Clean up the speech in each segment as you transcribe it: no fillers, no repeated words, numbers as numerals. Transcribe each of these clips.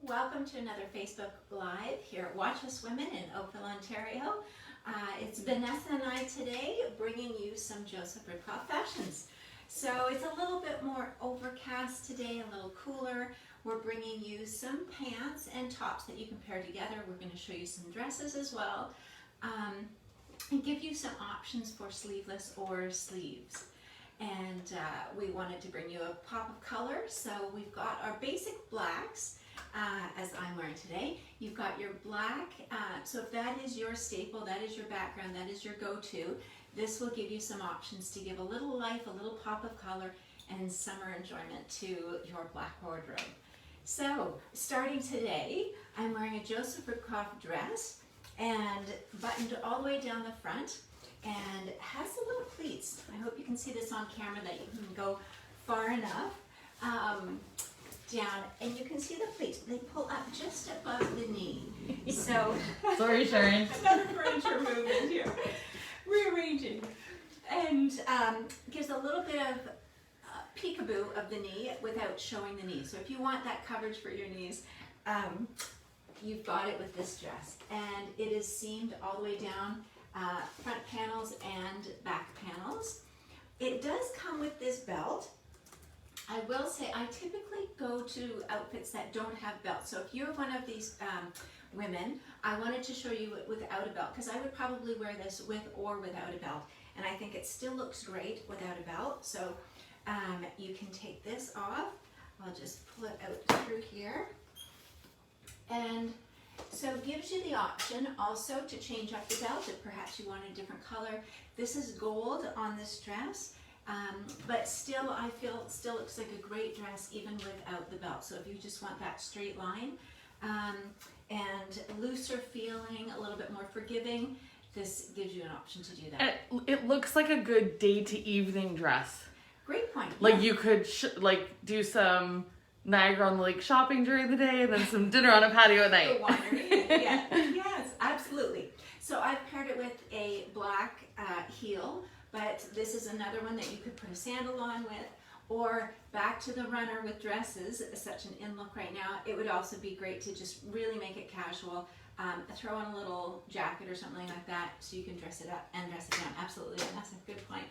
Welcome to another Facebook Live here at Watch Us Women in Oakville, Ontario. It's Vanessa and I today bringing you some Joseph Ribkoff fashions. So it's a little bit more overcast today, a little cooler. We're bringing you some pants and tops that you can pair together. We're going to show you some dresses as well, and give you some options for sleeveless or sleeves. And we wanted to bring you a pop of color. So we've got our basic blacks, as I'm wearing today. You've got your black, so if that is your staple, that is your background, that is your go-to, this will give you some options to give a little life, a little pop of color, and summer enjoyment to your black wardrobe. So, starting today, I'm wearing a Joseph Ribkoff dress, and buttoned all the way down the front, and has the little pleats. I hope you can see this on camera, that you can go far enough down, and you can see the pleats. They pull up just above the knee. So sorry, Sharon. Another furniture movement here. Rearranging, and gives a little bit of peekaboo of the knee without showing the knee. So if you want that coverage for your knees, you've got it with this dress, and it is seamed all the way down, front panels and back panels. It does come with this belt. I will say I typically go to outfits that don't have belts. So if you're one of these women, I wanted to show you it without a belt, because I would probably wear this with or without a belt, and I think it still looks great without a belt. So you can take this off. I'll just pull it out through here, and so it gives you the option also to change up the belt if perhaps you want a different color. This is gold on this dress, but still I feel it still looks like a great dress even without the belt. So if you just want that straight line and looser feeling, a little bit more forgiving, this gives you an option to do that. It looks like a good day to evening dress. Great point. Like yeah. you could do some Niagara on the Lake shopping during the day, and then some dinner on a patio at night. The winery. Yeah. Yes, absolutely. So I've paired it with a black heel, but this is another one that you could put a sandal on with, or back to the runner with dresses, such an in look right now. It would also be great to just really make it casual. Throw on a little jacket or something like that so you can dress it up and dress it down. Absolutely, and that's a good point.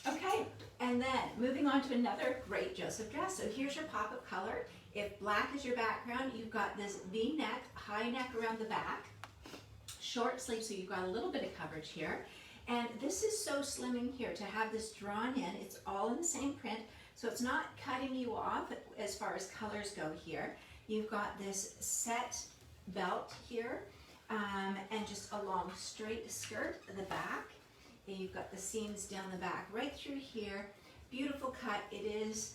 Okay, and then moving on to another great Joseph dress. So here's your pop of color. If black is your background, you've got this V-neck, high neck around the back, short sleeve, so you've got a little bit of coverage here. And this is so slimming here to have this drawn in. It's all in the same print, so it's not cutting you off as far as colors go here. You've got this set belt here, and just a long straight skirt at the back. And you've got the seams down the back right through here. Beautiful cut. It is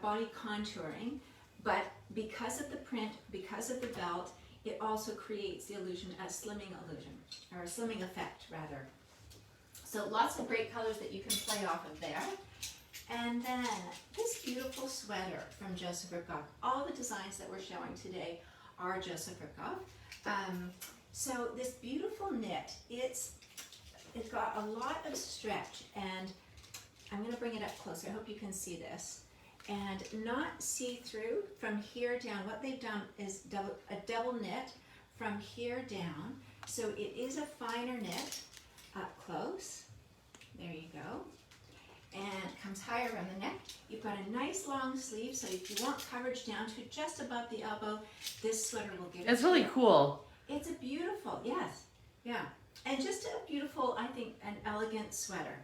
body contouring, but because of the print, because of the belt, it also creates the illusion, a slimming illusion, or a slimming effect rather. So lots of great colors that you can play off of there. And then this beautiful sweater from Joseph Ribkoff. All the designs that we're showing today are Joseph Ribkoff. So this beautiful knit, it's got a lot of stretch, and I'm going to bring it up closer. I hope you can see this. And not see-through from here down. What they've done is a double knit from here down. So it is a finer knit up close. There you go. And it comes higher around the neck. You've got a nice long sleeve, so if you want coverage down to just above the elbow, this sweater will give it. It's really cool. It's a beautiful, yes, yeah. And just a beautiful, I think, an elegant sweater.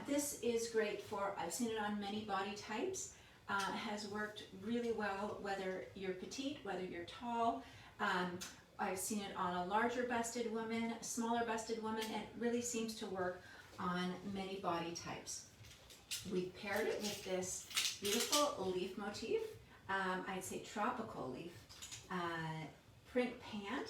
This is great for, I've seen it on many body types. Has worked really well, whether you're petite, whether you're tall. I've seen it on a larger busted woman, a smaller busted woman, and it really seems to work on many body types. We've paired it with this beautiful leaf motif. I'd say tropical leaf print pant.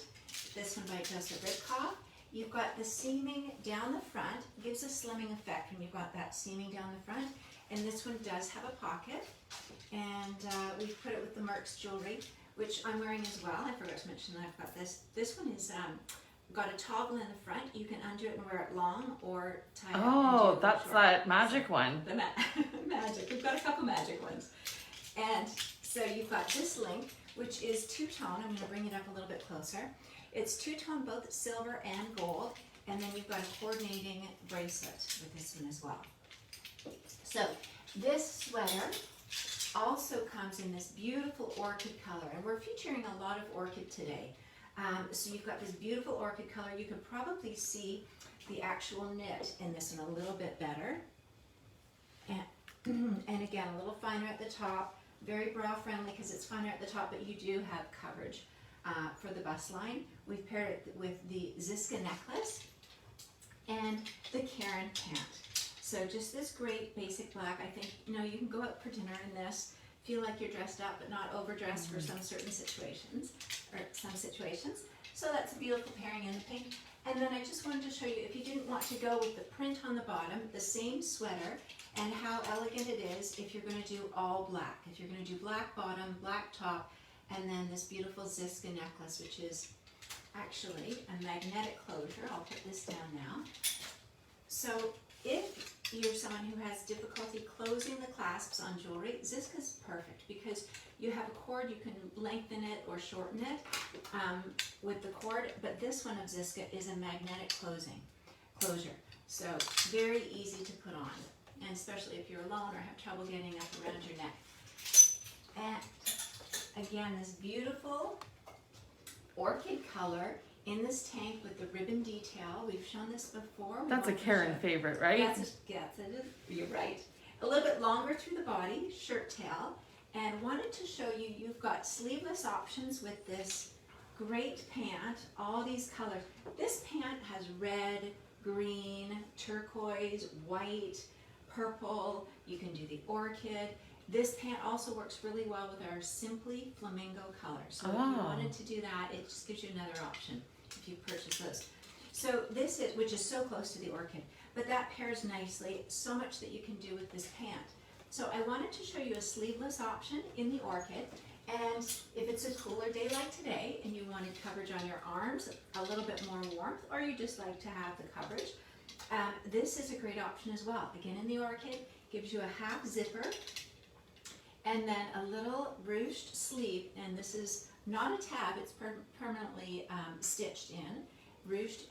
This one by Joseph Ribkoff. You've got the seaming down the front, gives a slimming effect when you've got that seaming down the front. And this one does have a pocket. And we've put it with the Merck's jewelry, which I'm wearing as well. I forgot to mention that I've got this. This one is got a toggle in the front. You can undo it and wear it long or tie it up. Oh, that's short. that magic one. The magic. We've got a couple magic ones. And So you've got this link, which is two-tone. I'm going to bring it up a little bit closer. It's two-tone, both silver and gold, and then you've got a coordinating bracelet with this one as well. So this sweater also comes in this beautiful orchid color, and we're featuring a lot of orchid today. So you've got this beautiful orchid color. You can probably see the actual knit in this one a little bit better. And again, a little finer at the top, very brow friendly because it's finer at the top, but you do have coverage for the bust line. We've paired it with the Ziska necklace and the Karen pant. So just this great basic black. I think, you know, you can go out for dinner in this, feel like you're dressed up but not overdressed for some certain situations, or some situations. So that's a beautiful pairing in the pink. And then I just wanted to show you, if you didn't want to go with the print on the bottom, the same sweater, and how elegant it is if you're going to do all black. If you're going to do black bottom, black top, and then this beautiful Ziska necklace, which is actually a magnetic closure. I'll put this down now. So if you're someone who has difficulty closing the clasps on jewelry, Ziska's perfect because you have a cord, you can lengthen it or shorten it with the cord, but this one of Ziska is a magnetic closure. So very easy to put on, and especially if you're alone or have trouble getting up around your neck. And again, this beautiful orchid color in this tank with the ribbon detail. We've shown this before. That's a Karen favorite, right? You're right. A little bit longer through the body, shirt tail, and wanted to show you, you've got sleeveless options with this great pant, all these colors. This pant has red, green, turquoise, white, purple. You can do the orchid. This pant also works really well with our Simply Flamingo color. So if you wanted to do that, it just gives you another option if you purchase those. So this is, which is so close to the orchid, but that pairs nicely, so much that you can do with this pant. So I wanted to show you a sleeveless option in the orchid, and if it's a cooler day like today and you wanted coverage on your arms, a little bit more warmth, or you just like to have the coverage, this is a great option as well. Again, in the orchid, gives you a half zipper, and then a little ruched sleeve, and this is not a tab, it's permanently stitched in, ruched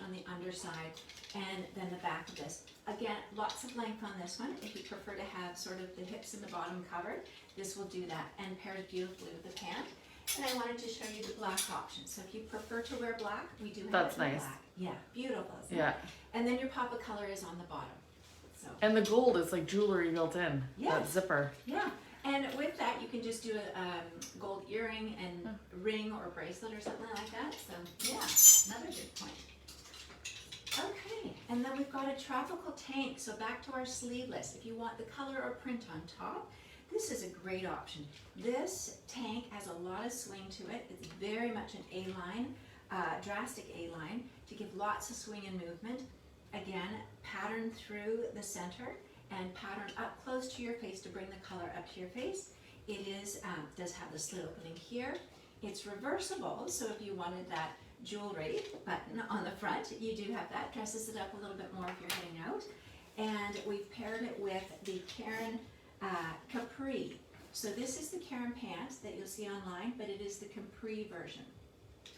on the underside, and then the back of this. Again, lots of length on this one. If you prefer to have sort of the hips and the bottom covered, this will do that, and pairs beautifully with the pant. And I wanted to show you the black option. So if you prefer to wear black, we do have That's it in nice. black. Yeah, beautiful. Yeah. And then your pop of color is on the bottom. So. And the gold is like jewelry built in. Yes. That zipper. Yeah. And with that, you can just do a gold earring and ring or bracelet or something like that. So yeah, another good point. Okay, and then we've got a tropical tank. So back to our sleeveless. If you want the color or print on top, this is a great option. This tank has a lot of swing to it. It's very much an A-line, drastic A-line to give lots of swing and movement. Again, pattern through the center and pattern up close to your face to bring the color up to your face. It is does have the slit opening here. It's reversible, so if you wanted that jewelry button on the front, you do have that. Dresses it up a little bit more if you're heading out. And we've paired it with the Karen Capri. So this is the Karen pants that you'll see online, but it is the Capri version.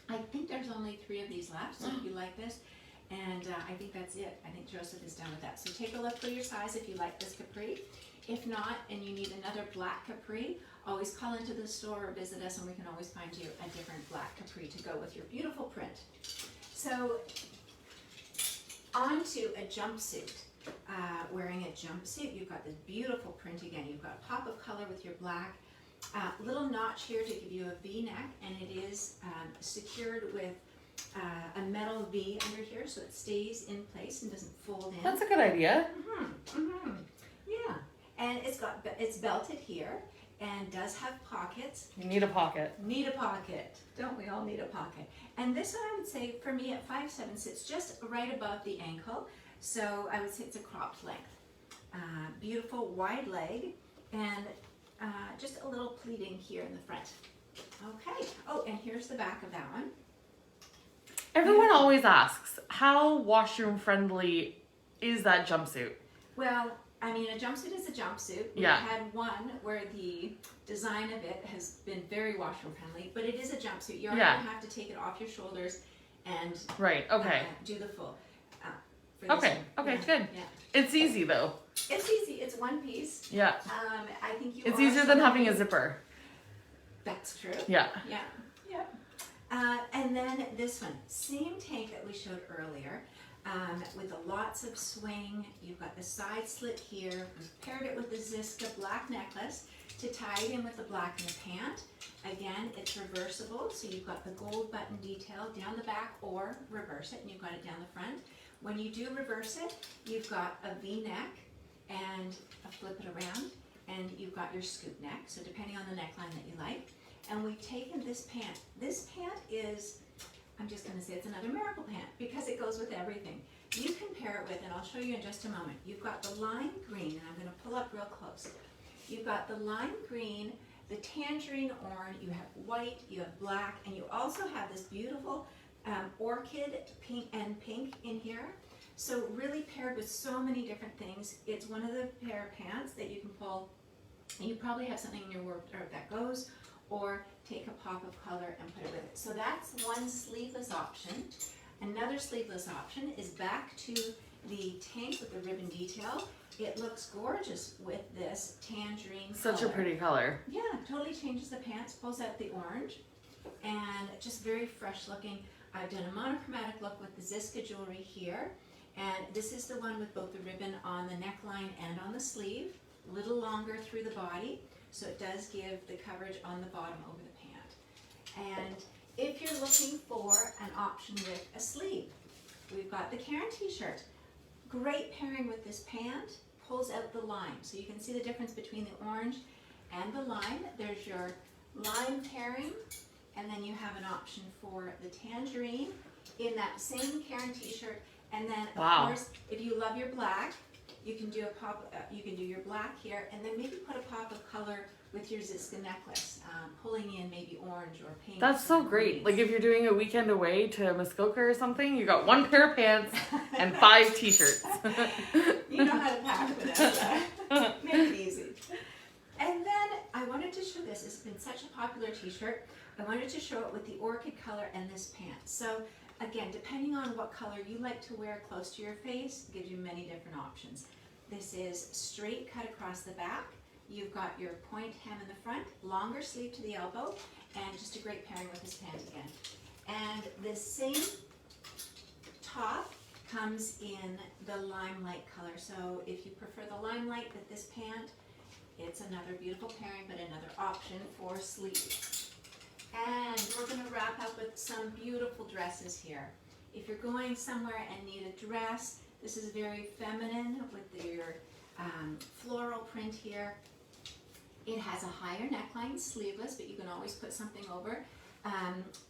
I think there's only 3 of these left, so if you like this, and I think that's it. I think Joseph is done with that. So take a look for your size if you like this capri. If not, and you need another black capri, always call into the store or visit us and we can always find you a different black capri to go with your beautiful print. So on to a jumpsuit. Wearing a jumpsuit, you've got this beautiful print again. You've got a pop of color with your black. Little notch here to give you a V-neck, and it is secured with a metal V under here, so it stays in place and doesn't fold in. That's a good idea. Yeah, and it's belted here and does have pockets. You need a pocket. Need a pocket. Don't we all need a pocket? And this one I would say for me at 5'7" sits just right above the ankle, so I would say it's a cropped length. Beautiful wide leg and just a little pleating here in the front. Okay. Oh, and here's the back of that one. Everyone always asks, how washroom friendly is that jumpsuit? Well, I mean, a jumpsuit is a jumpsuit. We Yeah. had one where the design of it has been very washroom friendly, but it is a jumpsuit. You are Yeah. going to have to take it off your shoulders and Right. Okay. do the full. For this Okay. one. Okay. Yeah. Good. Yeah. It's easy though. It's easy. It's one piece. Yeah. I think you. It's also easier than having a zipper. That's true. Yeah. Yeah. Yeah. And then this one, same tank that we showed earlier, with lots of swing. You've got the side slit here. We've paired it with the Ziska black necklace to tie it in with the black in the pant. Again, it's reversible, so you've got the gold button detail down the back, or reverse it and you've got it down the front. When you do reverse it, you've got a V-neck and a flip it around, and you've got your scoop neck, so depending on the neckline that you like. And we've taken this pant. This pant is, I'm just going to say it's another miracle pant because it goes with everything. You can pair it with, and I'll show you in just a moment, you've got the lime green, and I'm going to pull up real close. You've got the lime green, the tangerine orange, you have white, you have black, and you also have this beautiful orchid pink in here. So really paired with so many different things. It's one of the pair of pants that you can pull, and you probably have something in your wardrobe that goes, or take a pop of color and put it with it. So that's one sleeveless option. Another sleeveless option is back to the tank with the ribbon detail. It looks gorgeous with this tangerine Such color. a pretty color. Yeah, totally changes the pants, pulls out the orange, and just very fresh looking. I've done a monochromatic look with the Ziska jewelry here, and this is the one with both the ribbon on the neckline and on the sleeve, a little longer through the body, so it does give the coverage on the bottom over the pant. And if you're looking for an option with a sleeve, we've got the Karen t-shirt. Great pairing with this pant, pulls out the lime. So you can see the difference between the orange and the lime. There's your lime pairing, and then you have an option for the tangerine in that same Karen t-shirt. And then of course, if you love your black, you can do a pop. You can do your black here, and then maybe put a pop of color with your Ziska necklace, pulling in maybe orange or pink. That's so great. Like if you're doing a weekend away to Muskoka or something, you got one pair of pants and 5 t-shirts. You know how to pack with it. Make it easy. And then I wanted to show this. It's been such a popular t-shirt. I wanted to show it with the orchid color and this pant. So again, depending on what color you like to wear close to your face, gives you many different options. This is straight cut across the back. You've got your point hem in the front, longer sleeve to the elbow, and just a great pairing with this pant again. And the same top comes in the limelight color. So if you prefer the limelight with this pant, it's another beautiful pairing, but another option for sleeves. And we're going to wrap up with some beautiful dresses here. If you're going somewhere and need a dress, this is very feminine with your floral print here. It has a higher neckline, sleeveless, but you can always put something over.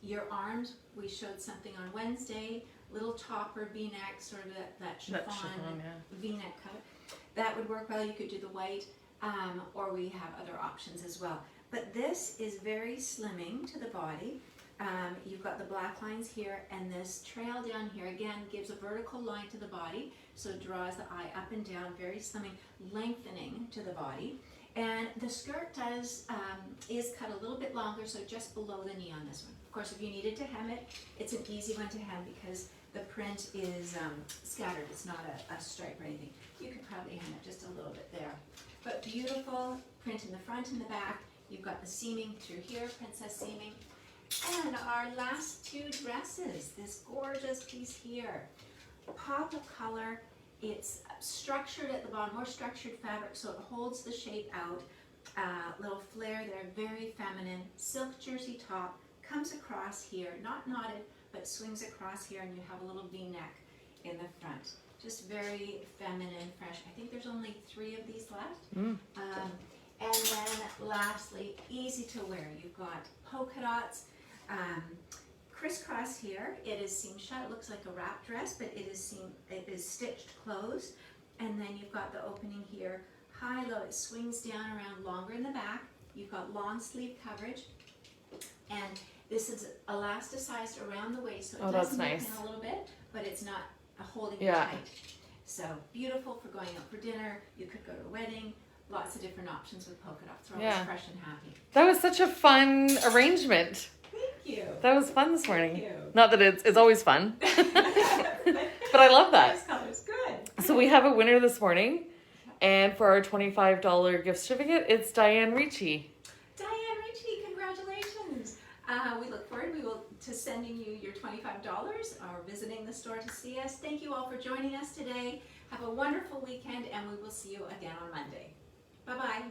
Your arms, we showed something on Wednesday, little topper, V-neck, sort of that chiffon V-neck color. That would work well. You could do the white, or we have other options as well. But this is very slimming to the body. You've got the black lines here, and this trail down here, again, gives a vertical line to the body, so it draws the eye up and down, very slimming, lengthening to the body. And the skirt is cut a little bit longer, so just below the knee on this one. Of course, if you needed to hem it, it's an easy one to hem because the print is scattered. It's not a stripe or anything. You could probably hem it just a little bit there. But beautiful print in the front and the back. You've got the seaming through here, princess seaming. And our last 2 dresses, this gorgeous piece here. Pop of color. It's structured at the bottom, more structured fabric, so it holds the shape out. Little flare there, very feminine. Silk jersey top, comes across here, not knotted, but swings across here, and you have a little V-neck in the front. Just very feminine, fresh. I think there's only 3 of these left. And then lastly, easy to wear. You've got polka dots, crisscross here. It is seam shut. It looks like a wrap dress, but it is stitched closed. And then you've got the opening here, high low. It swings down around longer in the back. You've got long sleeve coverage, and this is elasticized around the waist, so it does move in a little bit, but it's not holding it tight. So beautiful for going out for dinner. You could go to a wedding. Lots of different options with polka dots. They're always Yeah. fresh and happy. That was such a fun arrangement. Thank you. That was fun this morning. Thank you. Not that it's always fun, but I love that. Nice colors. Good. So we have a winner this morning, and for our $25 gift certificate, it's Diane Ricci. Diane Ritchie, congratulations. We look forward to sending you your $25 or visiting the store to see us. Thank you all for joining us today. Have a wonderful weekend, and we will see you again on Monday. Bye-bye.